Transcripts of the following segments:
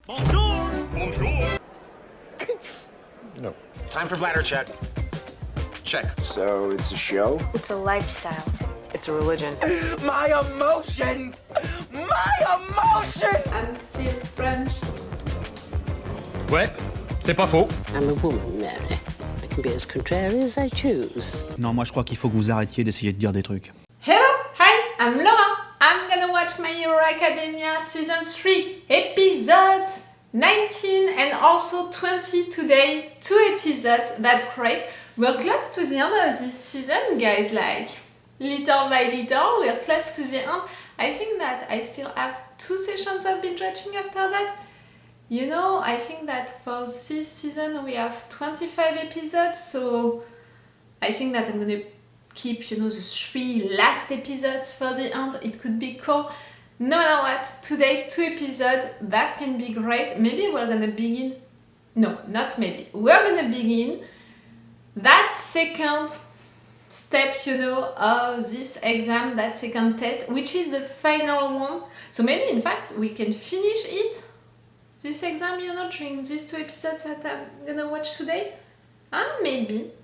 Bonjour! Bonjour! No. Time for bladder check. Check. So it's a show? It's a lifestyle. It's a religion. My emotions! My emotions! I'm still French. Ouais, c'est pas faux. I'm a woman, Mary. I can be as contrary as I choose. Non, moi je crois qu'il faut que vous arrêtiez d'essayer de dire des trucs. Hello, hi, I'm Laura. I'm gonna watch My Hero Academia Season 3, episodes 19 and also 20 today. 2 episodes, that's great. We're close to the end of this season, guys, like little by little, we're close to the end. I think that I still have 2 sessions of binge watching after that. You know, I think that for this season we have 25 episodes, so I think that I'm gonna keep, you know, the 3 last episodes for the end. It could be cool. No matter what, today 2 episodes, that can be great. Maybe we're gonna begin, no, not maybe, we're gonna begin that second step, you know, of this exam, that second test, which is the final one. So maybe in fact we can finish it, this exam, you know, during these 2 episodes that I'm gonna watch today. Maybe.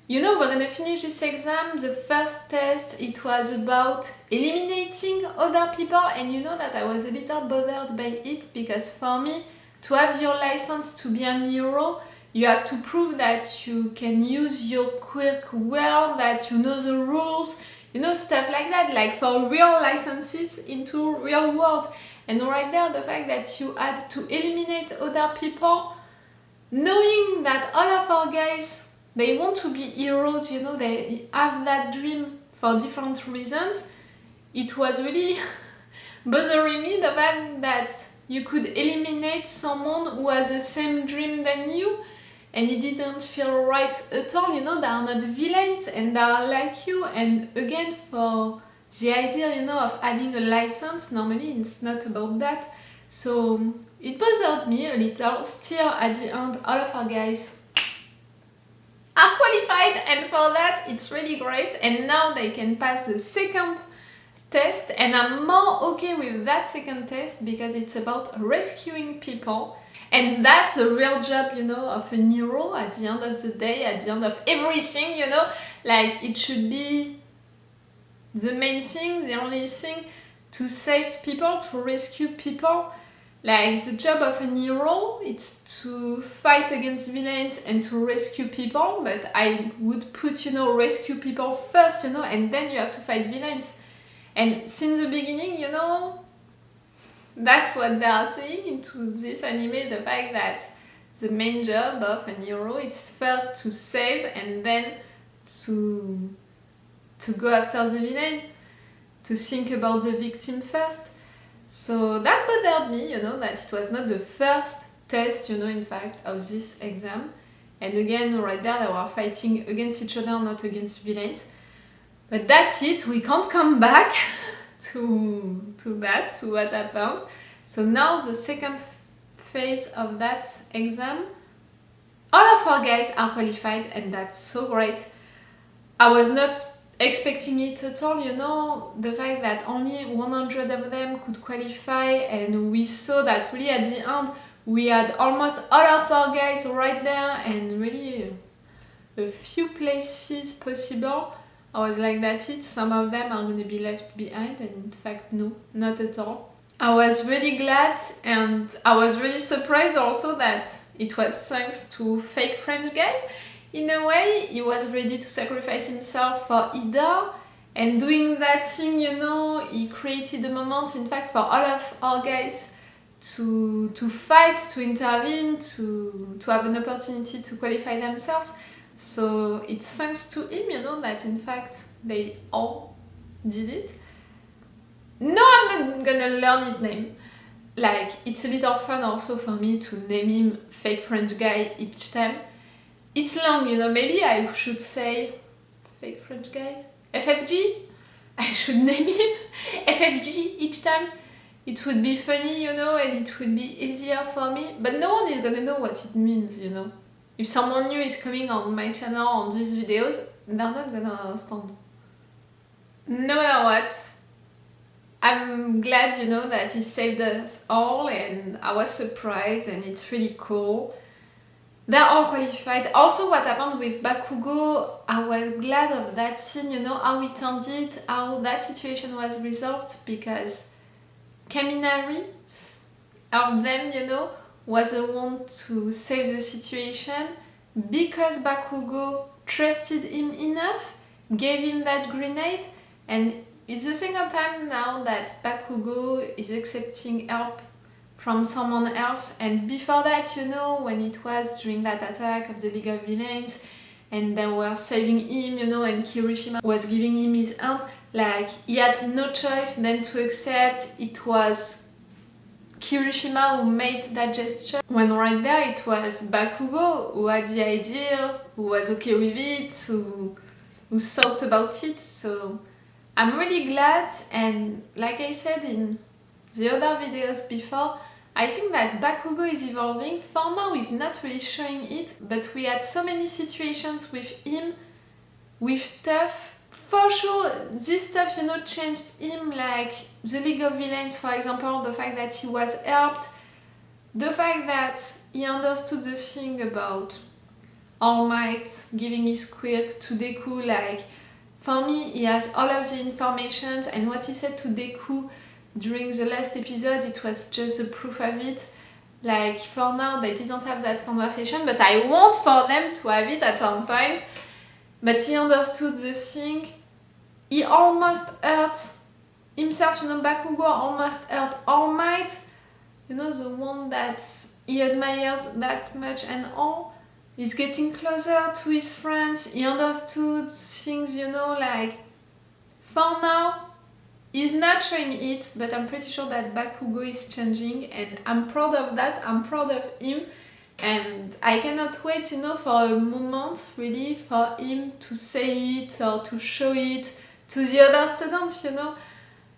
You know, we're gonna finish this exam. The first test, it was about eliminating other people, and you know that I was a little bothered by it, because for me, to have your license to be an hero, you have to prove that you can use your quirk well, that you know the rules, you know, stuff like that, like for real licenses into real world. And right there, the fact that you had to eliminate other people, knowing that all of our guys, they want to be heroes, you know, they have that dream for different reasons. It was really bothering me, the fact that you could eliminate someone who has the same dream than you, and it didn't feel right at all. You know, they are not villains and they are like you. And again, for the idea, you know, of having a license, normally it's not about that. So it bothered me a little. Still, at the end, all of our guys are qualified, and for that it's really great. And now they can pass the second test, and I'm more okay with that second test because it's about rescuing people, and that's the real job, you know, of a hero at the end of the day, at the end of everything, you know, like it should be the main thing, the only thing, to save people, to rescue people. Like, the job of a hero, it's to fight against villains and to rescue people, but I would put, you know, rescue people first, you know, and then you have to fight villains. And since the beginning, you know, that's what they are saying into this anime, the fact that the main job of a hero is first to save and then to go after the villain, to think about the victim first. So that bothered me, you know, that it was not the first test, you know, in fact, of this exam. And again, right there, they were fighting against each other, not against villains. But that's it, we can't come back to what happened. So now the second phase of that exam, all of our guys are qualified, and that's so great. I was not expecting it at all, you know, the fact that only 100 of them could qualify, and we saw that really at the end we had almost all of our guys right there, and really a few places possible. I was like, that's it, some of them are going to be left behind, and in fact no, not at all. I was really glad, and I was really surprised also that it was thanks to fake French guy. In a way, he was ready to sacrifice himself for Ida, and doing that thing, you know, he created a moment, in fact, for all of our guys to fight, to intervene, to have an opportunity to qualify themselves. So it's thanks to him, you know, that in fact they all did it. No, I'm not gonna learn his name. Like, it's a little fun also for me to name him fake French guy each time. It's long, you know, maybe I should say fake French guy, FFG? I should name him FFG each time. It would be funny, you know, and it would be easier for me. But no one is gonna know what it means, you know. If someone new is coming on my channel on these videos, they're not gonna understand. No matter what, I'm glad, you know, that he saved us all, and I was surprised, and it's really cool. They're all qualified. Also, what happened with Bakugo, I was glad of that scene, you know, how it ended, how that situation was resolved, because Kaminari helped them, you know, was the one to save the situation, because Bakugo trusted him enough, gave him that grenade, and it's the second time now that Bakugo is accepting help from someone else. And before that, you know, when it was during that attack of the League of Villains and they were saving him, you know, and Kirishima was giving him his hand, like, he had no choice than to accept. It was Kirishima who made that gesture, when right there it was Bakugo who had the idea, who was okay with it, who thought about it. So I'm really glad, and like I said in the other videos before, I think that Bakugo is evolving. For now he's not really showing it, but we had so many situations with him, with stuff. For sure, this stuff, you know, changed him, like the League of Villains, for example, the fact that he was helped, the fact that he understood the thing about All Might giving his quirk to Dekku, like, for me, he has all of the information, and what he said to Dekku during the last episode, it was just the proof of it. Like, for now, they didn't have that conversation, but I want for them to have it at some point. But he understood the thing. He almost hurt himself, you know, Bakugo almost hurt All Might. You know, the one that he admires that much and all. He's getting closer to his friends. He understood things, you know, like, for now, he's not showing it, but I'm pretty sure that Bakugo is changing, and I'm proud of that. I'm proud of him, and I cannot wait, you know, for a moment, really, for him to say it or to show it to the other students, you know.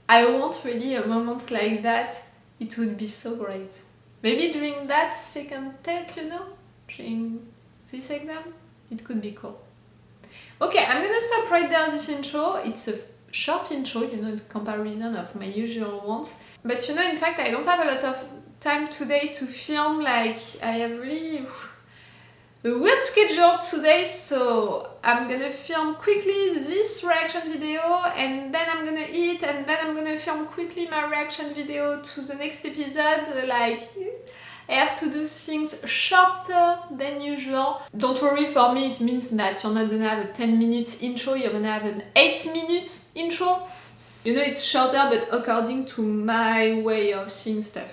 I want really a moment like that. It would be so great. Maybe during that second test, you know, during this exam, it could be cool. Okay, I'm gonna stop right there this intro. It's a short intro, you know, in comparison of my usual ones. But you know, in fact, I don't have a lot of time today to film. Like, I have really a weird schedule today, so I'm gonna film quickly this reaction video, and then I'm gonna eat, and then I'm gonna film quickly my reaction video to the next episode. Like, I have to do things shorter than usual. Don't worry, for me it means that you're not gonna have a 10 minutes intro, you're gonna have an 8 minutes intro. You know, it's shorter, but according to my way of seeing stuff.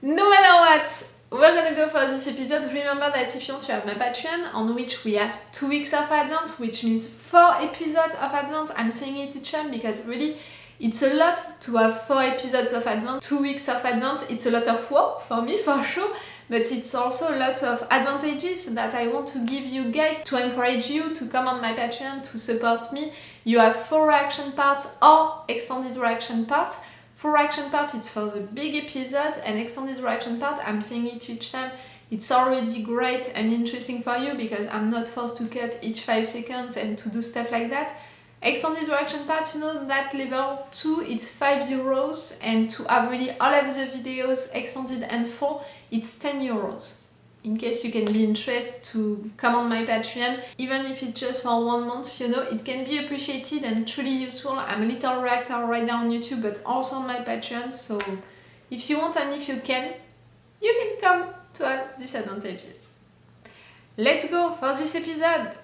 No matter what, we're gonna go for this episode. Remember that if you want to have my Patreon, on which we have 2 weeks of advance, which means 4 episodes of advance. I'm saying it each time because really, it's a lot to have 4 episodes of advance, 2 weeks of advance. It's a lot of work for me, for sure, but it's also a lot of advantages that I want to give you guys to encourage you to come on my Patreon to support me. You have 4 reaction parts or extended reaction parts. 4 reaction parts, it's for the big episodes, and extended reaction part, I'm saying it each time, it's already great and interesting for you because I'm not forced to cut each 5 seconds and to do stuff like that. Extended reaction part, you know, that level 2, it's €5, and to have really all of the videos extended and full, it's €10. In case you can be interested to come on my Patreon, even if it's just for 1 month, you know, it can be appreciated and truly useful. I'm a little reactor right now on YouTube, but also on my Patreon, so if you want and if you can come to have these advantages. Let's go for this episode!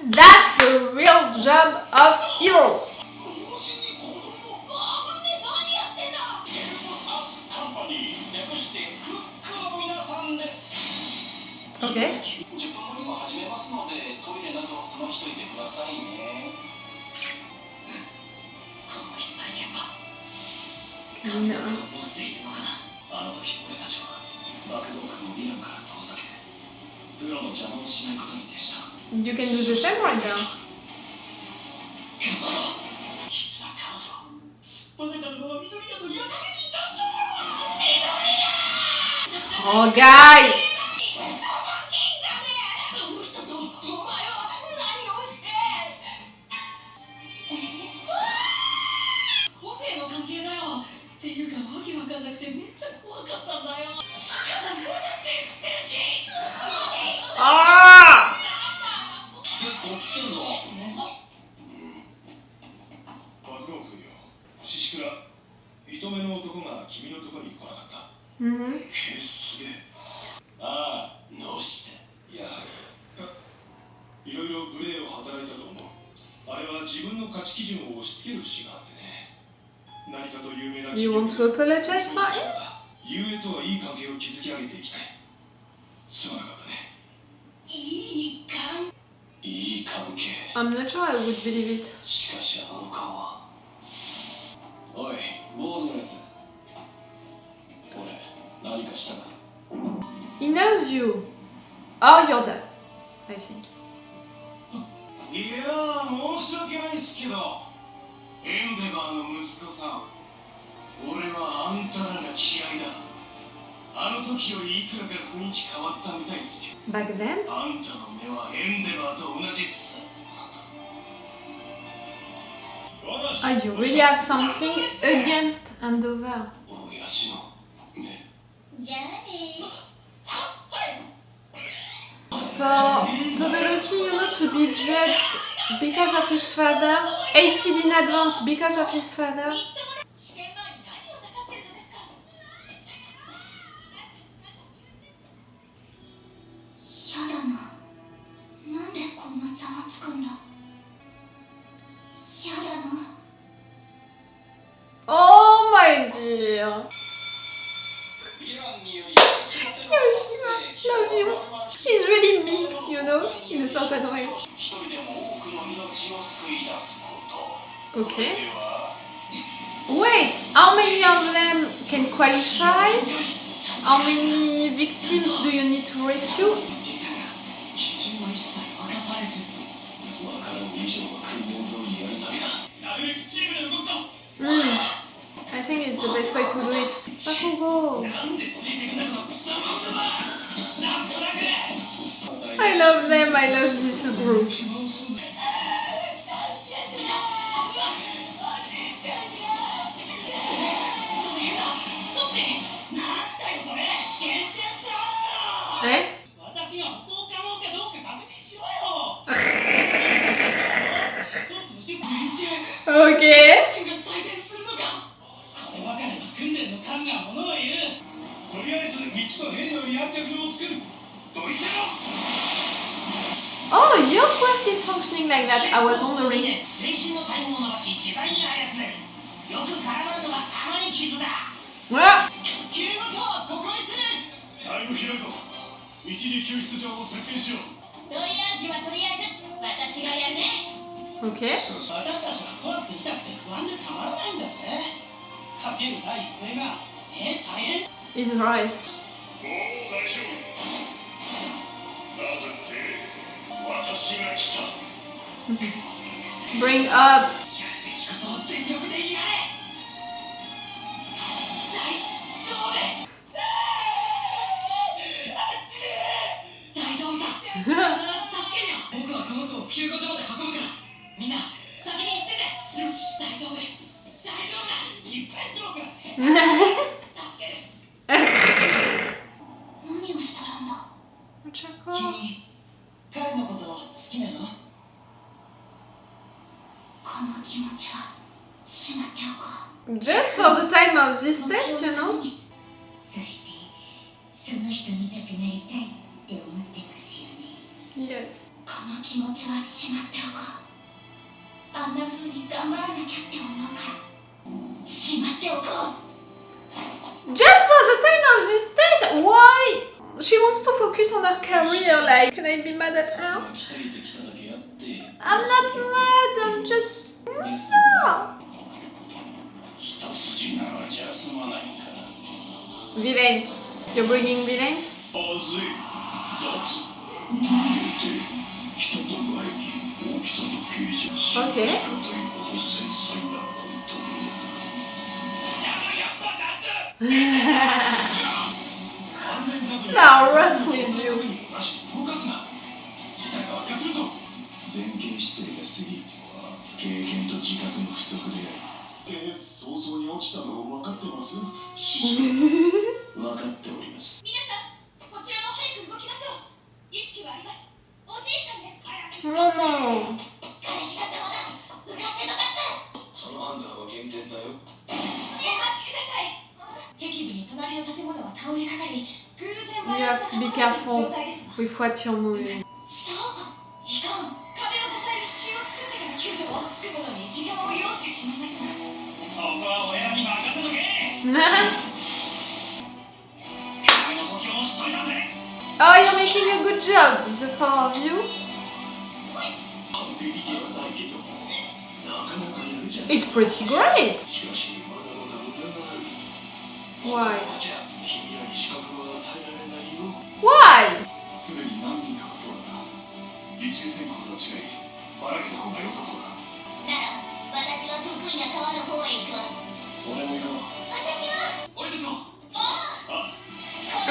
That's the real job of heroes! Okay. You can do the same right now. Oh, guys! You want to apologize for him? I'm not sure I would believe it. He knows you. Oh, you're done, I think. Back then? Oh, you really have something against Andover. For Todoroki, you know, to be judged because of his father, 18 in advance because of his father. Oh my dear. Love you. He's really mean, you know, in a certain way. Okay. Wait, how many of them can qualify? How many victims do you need to rescue? I think it's the best way to do it. Bakugo! I love them, I love this group. Eh? Okay. Oh, your quirk is functioning like that. I was wondering. What? Okay. He's right. Bring up. Ochaco. Just for the time of this test, you know? Yes. Just for the time of this test? Why? She wants to focus on her career, like, can I be mad at her? I'm not mad, I'm just... No. Villains. You're bringing villains? Okay. Now run with you. Momo. You have to be careful with what you're moving. Oh, you're making a good job, the four of you. It's pretty great. Why? Why?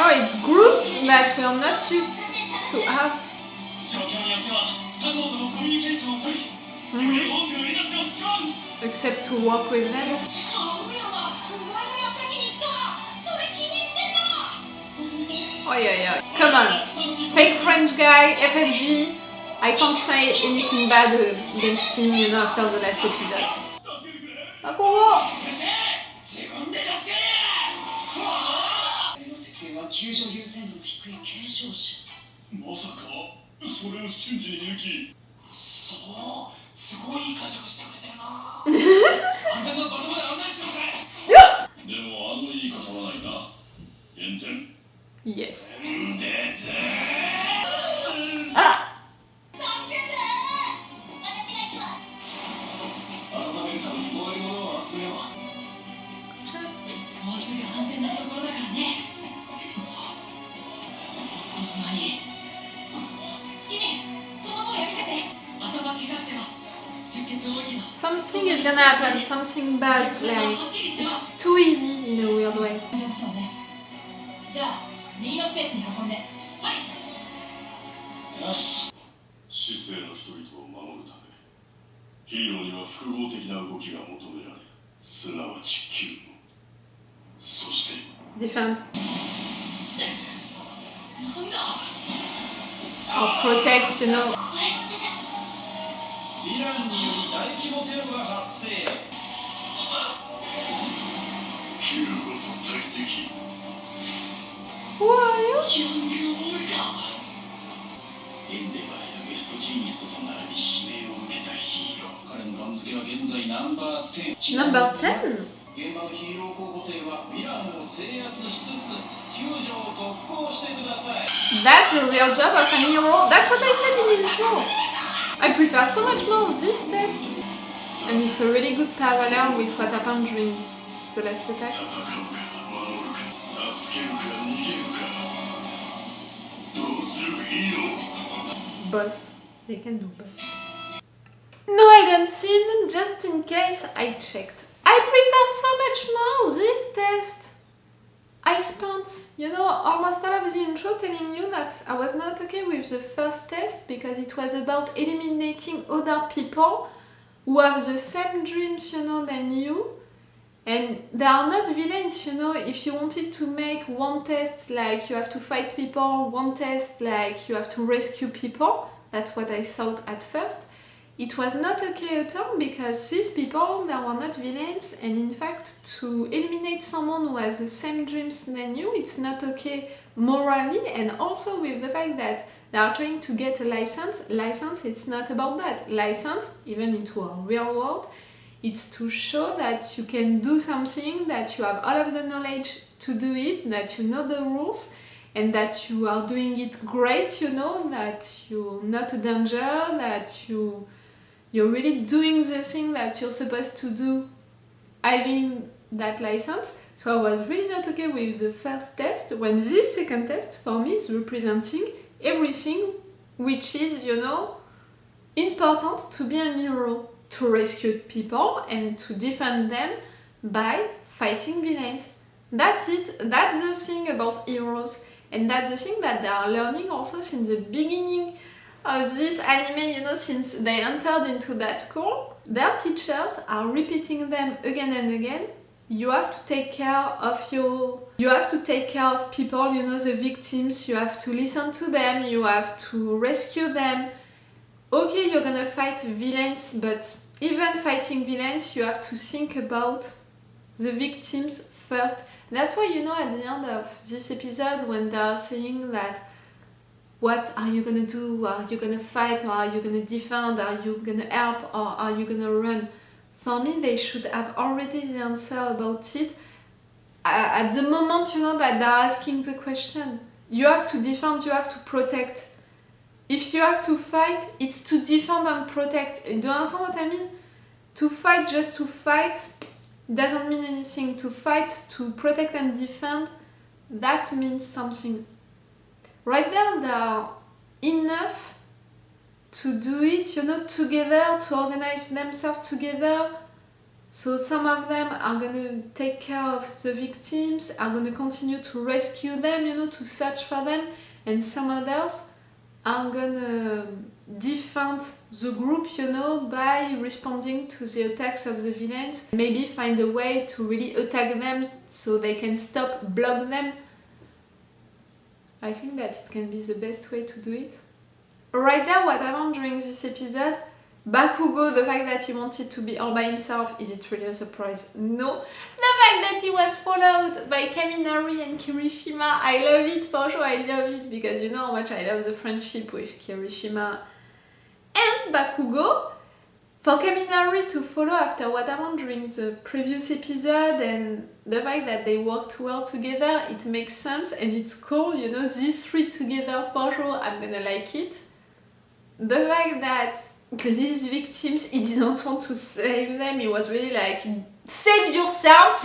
Oh, it's groups that we are not used to have. Except to work with them. Oh yeah. Come on. Fake French guy, FFG. I can't say anything bad against him, you know, after the last episode. Bakugo! Yes. Ah! Something is gonna happen, something bad, like it's too easy in a weird way. よし。市政の人々を守るため、ヒーローには複合的な動きが求められる。すなわち急務。そして。Defend. Or protect, you know. イランによる大規模テロが発生。急ごと大敵。Who are you? エンデバーやベストジーニストと並び指名を受けたヒーロー。彼の番付は現在ナンバー10。Number 10? 現場のヒーロー候補生はヴィランを制圧しつつ救助を続行してください。That's the real job of an hero. That's what I said in the intro. I prefer so much more this test. And it's a really good parallel with what happened during the last attack. Boss. They can do boss. No, I don't see, just in case I checked. I prefer so much more this test. I spent, you know, almost all of the intro telling you that I was not okay with the first test because it was about eliminating other people who have the same dreams, you know, than you. And they are not villains, you know. If you wanted to make one test like you have to fight people, one test like you have to rescue people, that's what I thought at first. It was not okay at all because these people, they were not villains, and in fact to eliminate someone who has the same dreams than you, it's not okay morally, and also with the fact that they are trying to get a license. License, it's not about that. License, even into a real world, it's to show that you can do something, that you have all of the knowledge to do it, that you know the rules, and that you are doing it great, you know, that you're not a danger, that you're really doing the thing that you're supposed to do having that license. So I was really not okay with the first test, when this second test for me is representing everything which is, you know, important to be a hero, to rescue people and to defend them by fighting villains. That's it, that's the thing about heroes, and that's the thing that they are learning also since the beginning of this anime, you know, since they entered into that school. Their teachers are repeating them again and again. You have to take care of people, you know, the victims, you have to listen to them, you have to rescue them. Okay, you're gonna fight villains, but even fighting villains, you have to think about the victims first. That's why, you know, at the end of this episode, when they are saying that, what are you gonna do? Are you gonna fight, or are you gonna defend? Are you gonna help, or are you gonna run? For me, they should have already the answer about it at the moment, you know, that they're asking the question. You have to defend, you have to protect. If you have to fight, it's to defend and protect. Do you understand what I mean? To fight just to fight doesn't mean anything. To fight, to protect and defend, that means something. Right there, they are enough to do it, you know, together, to organize themselves together. So some of them are going to take care of the victims, are going to continue to rescue them, you know, to search for them, and some others are going to defend the group, you know, by responding to the attacks of the villains. Maybe find a way to really attack them so they can stop, block them. I think that it can be the best way to do it. Right there, what happened during this episode, Bakugo, the fact that he wanted to be all by himself, is it really a surprise? No. The fact that he was followed by Kaminari and Kirishima, I love it, for sure, I love it, because you know how much I love the friendship with Kirishima and Bakugo. For Kaminari to follow after what happened during the previous episode and the fact that they worked well together, it makes sense and it's cool, you know, these three together, for sure, I'm gonna like it. The fact that these victims, he didn't want to save them, he was really like, save yourselves!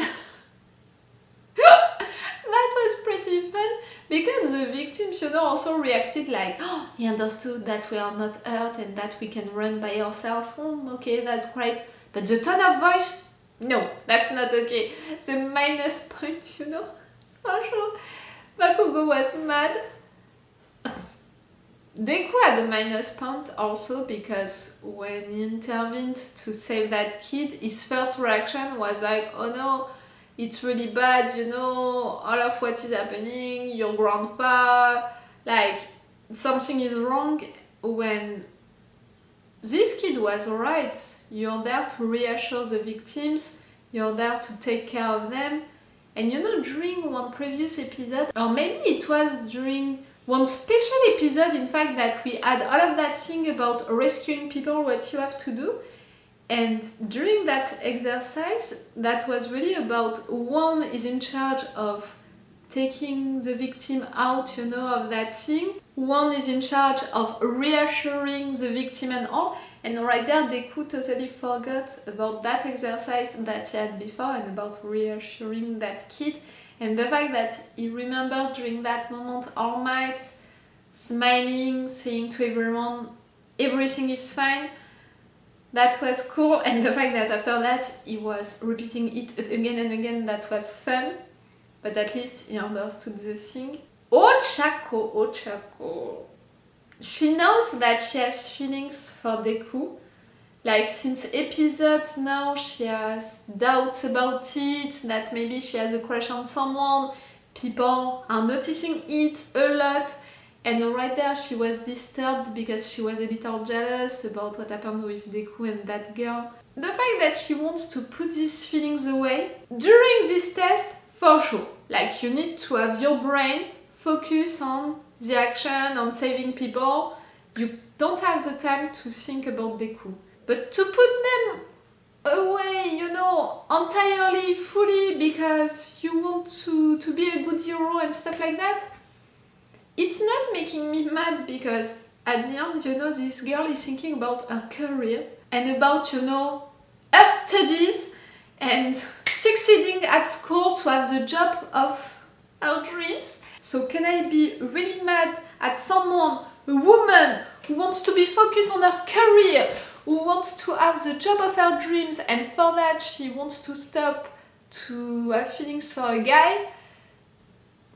That was pretty fun, because the victims, you know, also reacted like, oh, he understood that we are not hurt and that we can run by ourselves. Oh, okay, that's great. But the tone of voice, no, that's not okay. The minus point, you know, for sure. Bakugo was mad. Dekku had a minus point also, because when he intervened to save that kid, his first reaction was like, oh no, it's really bad, you know, all of what is happening, your grandpa, like, something is wrong, when this kid was right. You're there to reassure the victims, you're there to take care of them, and you know, during one previous episode, or maybe it was during one special episode, in fact, that we had all of that thing about rescuing people, what you have to do. And during that exercise, that was really about one is in charge of taking the victim out, you know, of that thing. One is in charge of reassuring the victim and all. And right there, Dekku totally forgot about that exercise that he had before and about reassuring that kid. And the fact that he remembered during that moment All Might, smiling, saying to everyone, everything is fine. That was cool, and the fact that after that he was repeating it again and again, that was fun, but at least he understood the thing. Ochaco. She knows that she has feelings for Dekku. Like, since episodes now, she has doubts about it, that maybe she has a crush on someone. People are noticing it a lot. And right there, she was disturbed because she was a little jealous about what happened with Dekku and that girl. The fact that she wants to put these feelings away during this test, for sure. Like, you need to have your brain focus on the action, on saving people. You don't have the time to think about Dekku. But to put them away, you know, entirely, fully, because you want to be a good hero and stuff like that, it's not making me mad, because at the end, you know, this girl is thinking about her career and about, you know, her studies and succeeding at school to have the job of her dreams. So can I be really mad at someone, a woman, who wants to be focused on her career, who wants to have the job of her dreams, and for that she wants to stop to have feelings for a guy?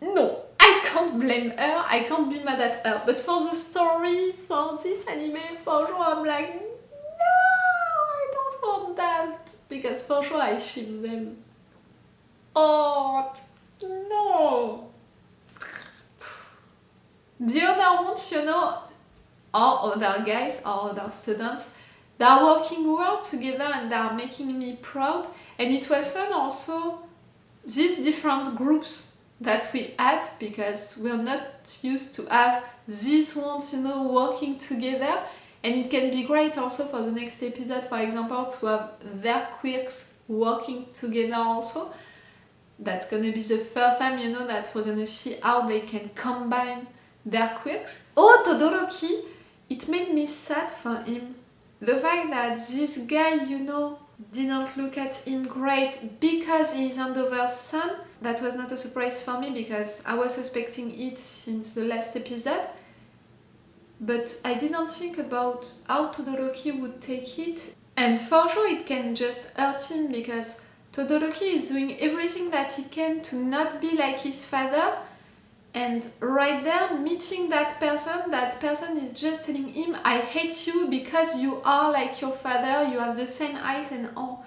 No. I can't blame her, I can't be mad at her, but for the story, for this anime, for sure I'm like, no, I don't want that, because for sure I ship them. Oh, no. The other ones, you know, all other guys, all other students, they are working well together and they are making me proud, and it was fun also, these different groups that we had, because we're not used to have these ones, you know, working together. And it can be great also for the next episode, for example, to have their quirks working together also. That's gonna be the first time, you know, that we're gonna see how they can combine their quirks. Oh, Todoroki, it made me sad for him. The fact that this guy, you know, didn't look at him great because he's Andover's son, that was not a surprise for me because I was suspecting it since the last episode. But I didn't think about how Todoroki would take it. And for sure it can just hurt him because Todoroki is doing everything that he can to not be like his father. And right there, meeting that person is just telling him, I hate you because you are like your father, you have the same eyes and all.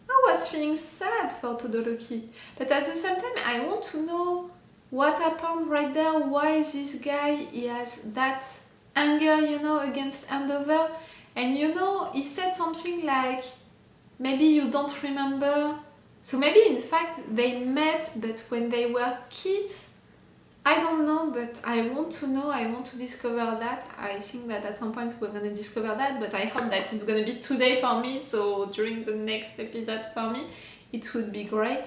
I was feeling sad for Todoroki. But at the same time, I want to know what happened right there, why this guy, he has that anger, you know, against Andover. And you know, he said something like, maybe you don't remember. So maybe in fact they met, but when they were kids. I don't know, but I want to know, I want to discover that. I think that at some point we're gonna discover that, but I hope that it's gonna be today for me, so during the next episode for me, it would be great.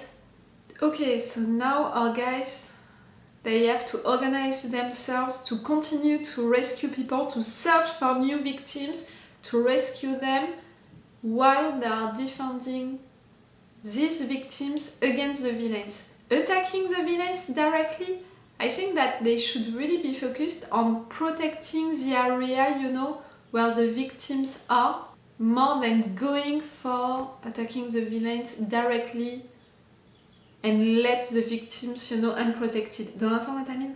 Okay, so now our guys, they have to organize themselves to continue to rescue people, to search for new victims, to rescue them, while they are defending these victims against the villains. Attacking the villains directly, I think that they should really be focused on protecting the area, you know, where the victims are, more than going for attacking the villains directly and let the victims, you know, unprotected. Do you understand what I mean?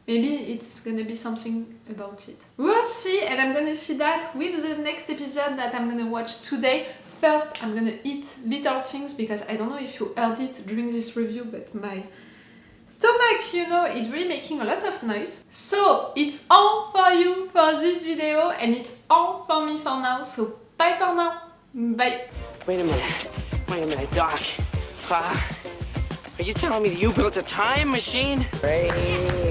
Maybe it's gonna be something about it. We'll see, and I'm gonna see that with the next episode that I'm gonna watch today. First, I'm gonna eat little things because I don't know if you heard it during this review, but my stomach, you know, is really making a lot of noise. So it's all for you for this video, and it's all for me for now. So bye for now. Bye. Wait a minute, Doc. Are you telling me that you built a time machine? Hey.